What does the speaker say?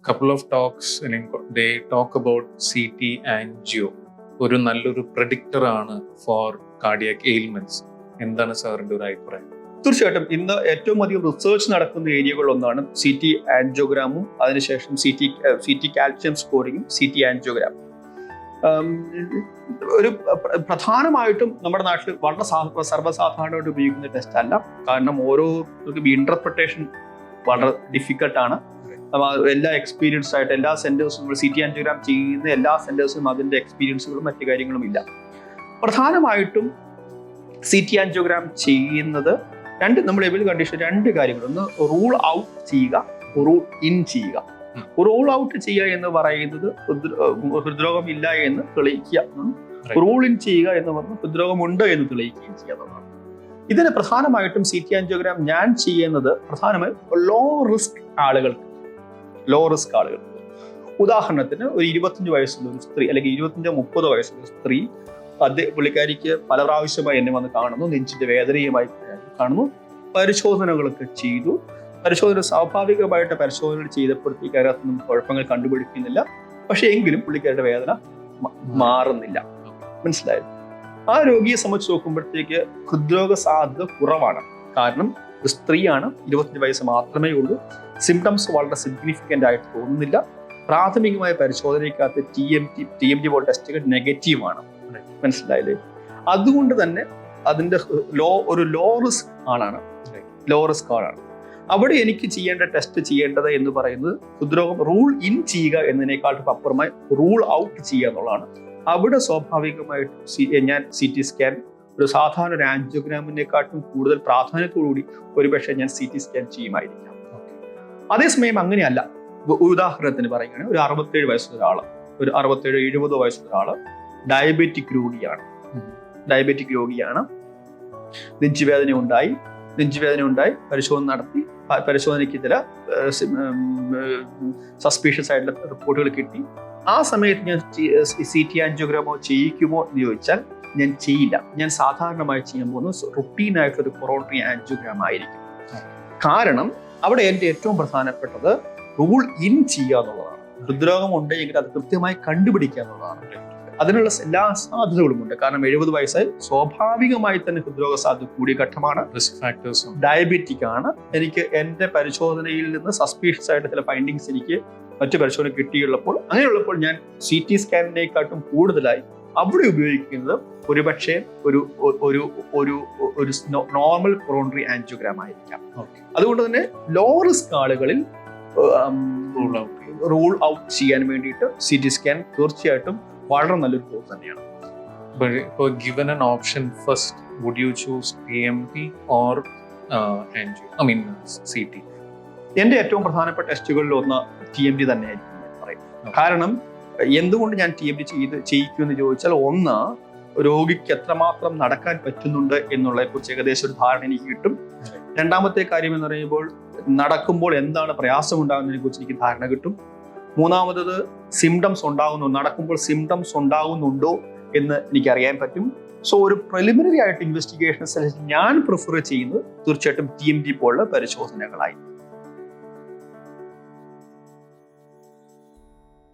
couple of talks they talk about CT angio ഒരു നല്ലൊരു predictor ആണ് ഫോർ കാർഡിയാക് എയിൽമെന്റ്സ്. എന്താണ് സാറിന്റെ ഒരു അഭിപ്രായം? തീർച്ചയായിട്ടും ഇന്ന് ഏറ്റവും അധികം റിസർച്ച് നടക്കുന്ന ഏരിയകളിലൊന്നാണ് CT ആൻജിയോഗ്രാമും അതിനുശേഷം CT കാൽഷ്യം സ്കോറിങ്ങും CT ആൻജിയോഗ്രാമും. ഒരു പ്രധാനമായിട്ടും നമ്മുടെ നാട്ടിൽ വളരെ സർവ്വസാധാരണമായിട്ട് ഉപയോഗിക്കുന്ന ടെസ്റ്റ് അല്ല. കാരണം ഓരോരുത്തർക്കും ഇന്റർപ്രിട്ടേഷൻ വളരെ ഡിഫിക്കൽട്ടാണ്. എല്ലാ എക്സ്പീരിയൻസ് ആയിട്ട് എല്ലാ സെന്റേഴ്സും CT ആൻജിയോഗ്രാം ചെയ്യുന്ന എല്ലാ സെന്റേഴ്സും അതിന്റെ എക്സ്പീരിയൻസുകളും മറ്റു കാര്യങ്ങളും ഇല്ല. പ്രധാനമായിട്ടും CT ആൻജിയോഗ്രാം ചെയ്യുന്നത് നമ്മൾ എബിൾ കണ്ടീഷൻ രണ്ട് കാര്യങ്ങൾ. ഒന്ന് റൂൾ ഔട്ട് ചെയ്യുക, റൂൾ ഇൻ ചെയ്യുക. റൂൾ ഔട്ട് ചെയ്യുക എന്ന് പറയുന്നത് ഹൃദ്രോഗം ഇല്ല എന്ന് തെളിയിക്കുക. റൂൾ ഇൻ ചെയ്യുക എന്ന് പറഞ്ഞാൽ ഹൃദ്രോഗമുണ്ട് എന്ന് തെളിയിക്കുകയും ചെയ്യാവുന്നതാണ്. ഇതിന് പ്രധാനമായിട്ടും CT ആൻജിയോഗ്രാം ഞാൻ ചെയ്യുന്നത് പ്രധാനമായും ലോ റിസ്ക് ആളുകൾക്ക്. ഉദാഹരണത്തിന് ഒരു 25 വയസ്സുള്ള ഒരു സ്ത്രീ അല്ലെങ്കിൽ 25-30 വയസ്സുള്ള സ്ത്രീ, പുള്ളിക്കാരിക്ക് പല പ്രാവശ്യമായി എന്നെ വന്ന് കാണുന്നു, നെഞ്ചിന്റെ വേദനയുമായി കാണുന്നു, പരിശോധനകളൊക്കെ ചെയ്തു. സ്വാഭാവികമായിട്ട് പരിശോധനകൾ ചെയ്തപ്പോഴത്തേക്ക് അതിനകത്തൊന്നും കുഴപ്പങ്ങൾ കണ്ടുപിടിക്കുന്നില്ല. പക്ഷെ എങ്കിലും പുള്ളിക്കാരുടെ വേദന മാറുന്നില്ല. മനസ്സിലായത്? ആ രോഗിയെ സംബന്ധിച്ച് നോക്കുമ്പോഴത്തേക്ക് ഹൃദ്രോഗ സാധ്യത കുറവാണ്. കാരണം ഒരു സ്ത്രീയാണ്, 25 വയസ്സ് മാത്രമേ ഉള്ളൂ, സിംറ്റംസ് വളരെ സിഗ്നിഫിക്കൻ്റ് ആയിട്ട് തോന്നുന്നില്ല. പ്രാഥമികമായ പരിശോധനയ്ക്കകത്ത് TMT പോലുള്ള ടെസ്റ്റുകൾ നെഗറ്റീവാണ്. മനസ്സിലായില്ലേ? അതുകൊണ്ട് തന്നെ അതിന്റെ ഒരു ലോ റിസ്ക് ആളാണ്. അവിടെ എനിക്ക് ടെസ്റ്റ് ചെയ്യേണ്ടത് എന്ന് പറയുന്നത് ഹൃദ്രോഗം റൂൾ ഇൻ ചെയ്യുക എന്നതിനേക്കാളും അപ്പുറമായി റൂൾ ഔട്ട് ചെയ്യുക എന്നുള്ളതാണ്. അവിടെ സ്വാഭാവികമായിട്ടും ഞാൻ CT സ്കാൻ ഒരു സാധാരണ ഒരു ആൻജിയോഗ്രാമിനെക്കാട്ടും കൂടുതൽ പ്രാധാന്യത്തോടുകൂടി ഒരുപക്ഷെ ഞാൻ CT സ്കാൻ ചെയ്യുമായിരിക്കാം. അതേസമയം അങ്ങനെയല്ല. ഉദാഹരണത്തിന് പറയുകയാണെങ്കിൽ ഒരു 67 വയസ്സുള്ള ഒരാള്, ഒരു 67-70 വയസ്സുള്ള ഒരാള് ഡയബറ്റിക് രോഗിയാണ്. നെഞ്ചുവേദന ഉണ്ടായി, പരിശോധന നടത്തി, പരിശോധനയ്ക്ക് ചില സസ്പീഷ്യസ് ആയിട്ടുള്ള റിപ്പോർട്ടുകൾ കിട്ടി. ആ സമയത്ത് ഞാൻ CT ആൻജിയോഗ്രാമോ ചെയ്യിക്കുമോ എന്ന് ചോദിച്ചാൽ ഞാൻ ചെയ്യില്ല. ഞാൻ സാധാരണമായി ചെയ്യാൻ പോകുന്നത് റുട്ടീനായിട്ടൊരു കൊറോണറി ആൻജിയോഗ്രാം ആയിരിക്കും. കാരണം അവിടെ എൻ്റെ ഏറ്റവും പ്രധാനപ്പെട്ടത് റൂൾ ഇൻ ചെയ്യുക എന്നുള്ളതാണ്. ഹൃദ്രോഗം ഉണ്ടെങ്കിൽ അത് കൃത്യമായി കണ്ടുപിടിക്കുക എന്നുള്ളതാണ്. അതിനുള്ള എല്ലാ സാധ്യതകളും ഉണ്ട്. കാരണം 70 വയസ്സായി സ്വാഭാവികമായി തന്നെ ഹൃദ്രോഗ സാധ്യത കൂടിയ ഘട്ടമാണ്. റിസ്ക് ഫാക്ടേഴ്സും ഡയബറ്റിക് ആണ്. എനിക്ക് എൻ്റെ പരിശോധനയിൽ നിന്ന് സസ്പീഷ്യസ് ആയിട്ട് ചില ഫൈൻഡിങ്സ് എനിക്ക് മറ്റു പരിശോധന കിട്ടിയുള്ളപ്പോൾ, അങ്ങനെയുള്ളപ്പോൾ ഞാൻ CT സ്കാനിനെക്കാട്ടും കൂടുതലായി അവിടെ ഉപയോഗിക്കുന്നത് ഒരുപക്ഷെ ഒരു നോർമൽ കൊറോണറി ആൻജിയോഗ്രാം ആയിരിക്കാം. അതുകൊണ്ട് തന്നെ ലോ റിസ്ക് ആളുകളിൽ റൂൾ ഔട്ട് ചെയ്യാൻ വേണ്ടിയിട്ട് CT സ്കാൻ തീർച്ചയായിട്ടും വളരെ നല്ലൊരു കോഴ്സ് തന്നെയാണ്. ഇപ്പോൾ given an option first, would you choose TMT or angio? I mean CT. എൻ്റെ ഏറ്റവും പ്രധാനപ്പെട്ട ടെസ്റ്റുകളിൽ ഒന്ന് TMT തന്നെയായിരിക്കും ഞാൻ പറയും. കാരണം എന്തുകൊണ്ട് ഞാൻ TMT ചെയ്യിക്കുമെന്ന് ചോദിച്ചാൽ, ഒന്ന്, രോഗിക്ക് എത്രമാത്രം നടക്കാൻ പറ്റുന്നുണ്ട് എന്നുള്ളതിനെ കുറിച്ച് ഏകദേശം ഒരു ധാരണ എനിക്ക് കിട്ടും. രണ്ടാമത്തെ കാര്യം എന്ന് പറയുമ്പോൾ നടക്കുമ്പോൾ എന്താണ് പ്രയാസം ഉണ്ടാകുന്നതിനെ കുറിച്ച് എനിക്ക് ധാരണ കിട്ടും. മൂന്നാമത്തത് നടക്കുമ്പോൾ സിംറ്റംസ് ഉണ്ടാകുന്നുണ്ടോ എന്ന് എനിക്ക് അറിയാൻ പറ്റും. സോ ഒരു പ്രിലിമിനറി ആയിട്ട് ഇൻവെസ്റ്റിഗേഷൻ ഞാൻ പ്രിഫർ ചെയ്യുന്നത് തീർച്ചയായിട്ടും TMT പോലുള്ള പരിശോധനകളായി.